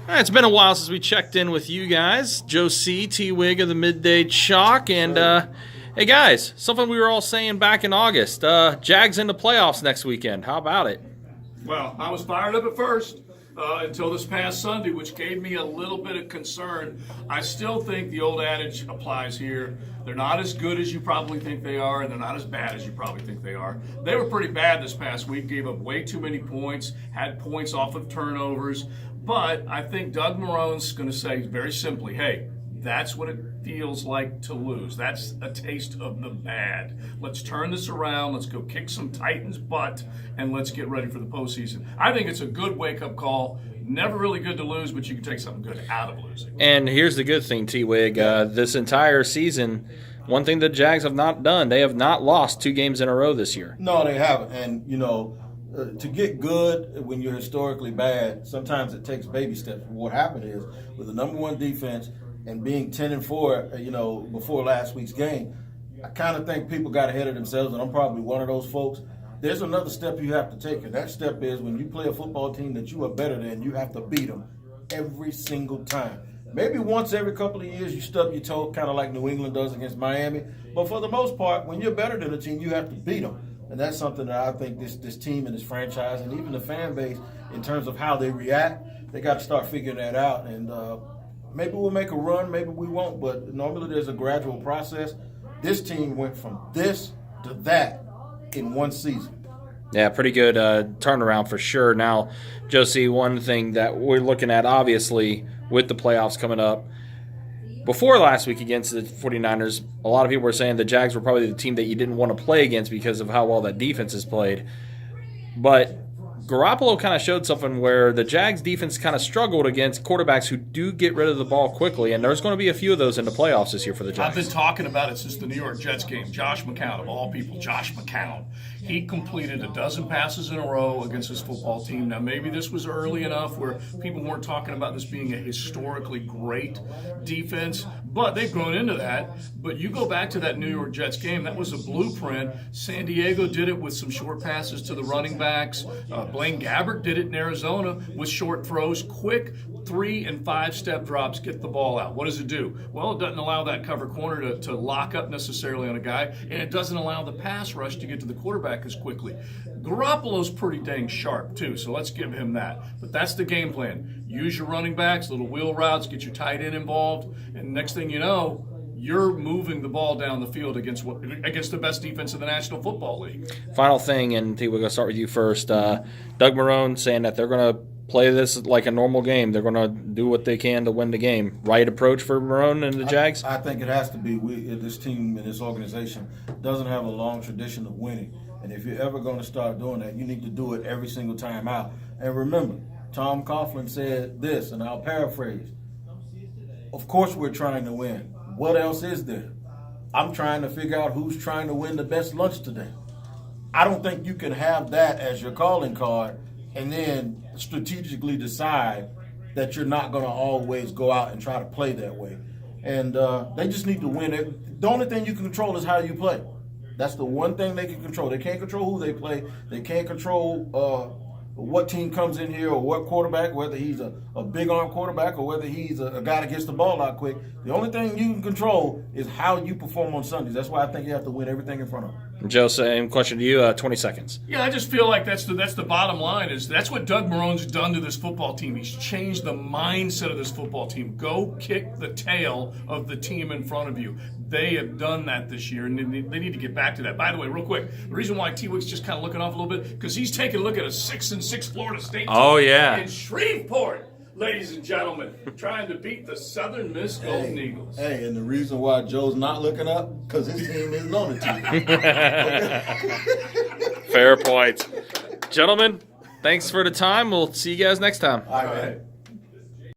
All right, it's been a while since we checked in with you guys. Joe C, T-Wigg of the Midday Chalk. And, hey, guys, something we were all saying back in August. Jags into playoffs next weekend. How about it? Well, I was fired up at first until this past Sunday, which gave me a little bit of concern. I still think the old adage applies here. They're not as good as you probably think they are, and they're not as bad as you probably think they are. They were pretty bad this past week, gave up way too many points, had points off of turnovers. But I think Doug Marrone's going to say very simply, hey, that's what it feels like to lose. That's a taste of the bad. Let's turn this around. Let's go kick some Titans' butt, and let's get ready for the postseason. I think it's a good wake-up call. Never really good to lose, but you can take something good out of losing. And here's the good thing, T-Wigg. This entire season, one thing the Jags have not done, they have not lost 2 games in a row this year. No, they haven't. And, to get good when you're historically bad, sometimes it takes baby steps. What happened is, with the number 1 defense and being 10-4, before last week's game, I kind of think people got ahead of themselves, and I'm probably one of those folks. There's another step you have to take, and that step is when you play a football team that you are better than, you have to beat them every single time. Maybe once every couple of years you stub your toe, kind of like New England does against Miami. But for the most part, when you're better than a team, you have to beat them. And that's something that I think this team and this franchise and even the fan base, in terms of how they react, they got to start figuring that out. And maybe we'll make a run, maybe we won't. But normally there's a gradual process. This team went from this to that in one season. Yeah, pretty good turnaround for sure. Now, Josie, one thing that we're looking at, obviously, with the playoffs coming up, before last week against the 49ers, a lot of people were saying the Jags were probably the team that you didn't want to play against because of how well that defense is played. But Garoppolo kind of showed something where the Jags defense kind of struggled against quarterbacks who do get rid of the ball quickly, and there's going to be a few of those in the playoffs this year for the Jags. I've been talking about it since the New York Jets game. Josh McCown, of all people, Josh McCown. He completed a dozen passes in a row against his football team. Now, maybe this was early enough where people weren't talking about this being a historically great defense, but they've grown into that. But you go back to that New York Jets game, that was a blueprint. San Diego did it with some short passes to the running backs. Blaine Gabbert did it in Arizona with short throws, quick 3- and 5-step drops, get the ball out. What does it do? Well, it doesn't allow that cover corner to lock up necessarily on a guy, and it doesn't allow the pass rush to get to the quarterback as quickly. Garoppolo's pretty dang sharp, too, so let's give him that. But that's the game plan. Use your running backs, little wheel routes, get your tight end involved, and next thing you know, you're moving the ball down the field against the best defense in the National Football League. Final thing, and T, we're going to start with you first. Doug Marrone saying that they're going to play this like a normal game. They're going to do what they can to win the game. Right approach for Marrone and the Jags? I think it has to be. This team and this organization doesn't have a long tradition of winning. And if you're ever going to start doing that, you need to do it every single time out. And remember, Tom Coughlin said this, and I'll paraphrase. Of course we're trying to win. What else is there? I'm trying to figure out who's trying to win the best lunch today. I don't think you can have that as your calling card and then strategically decide that you're not going to always go out and try to play that way. And they just need to win it. The only thing you can control is how you play. That's the one thing they can control. They can't control who they play. They can't control what team comes in here or what quarterback, whether he's a big arm quarterback or whether he's a guy that gets the ball out quick. The only thing you can control is how you perform on Sundays. That's why I think you have to win everything in front of them. Joe, same question to you, 20 seconds. Yeah, I just feel like that's the bottom line. Is that's what Doug Marrone's done to this football team. He's changed the mindset of this football team. Go kick the tail of the team in front of you. They have done that this year, and they need to get back to that. By the way, real quick, the reason why T-Wig's just kind of looking off a little bit, because he's taking a look at a 6-6 Florida State team in Shreveport, ladies and gentlemen, trying to beat the Southern Miss Golden Eagles. Hey, and the reason why Joe's not looking up, because his team isn't on the team. Fair point. Gentlemen, thanks for the time. We'll see you guys next time. All right.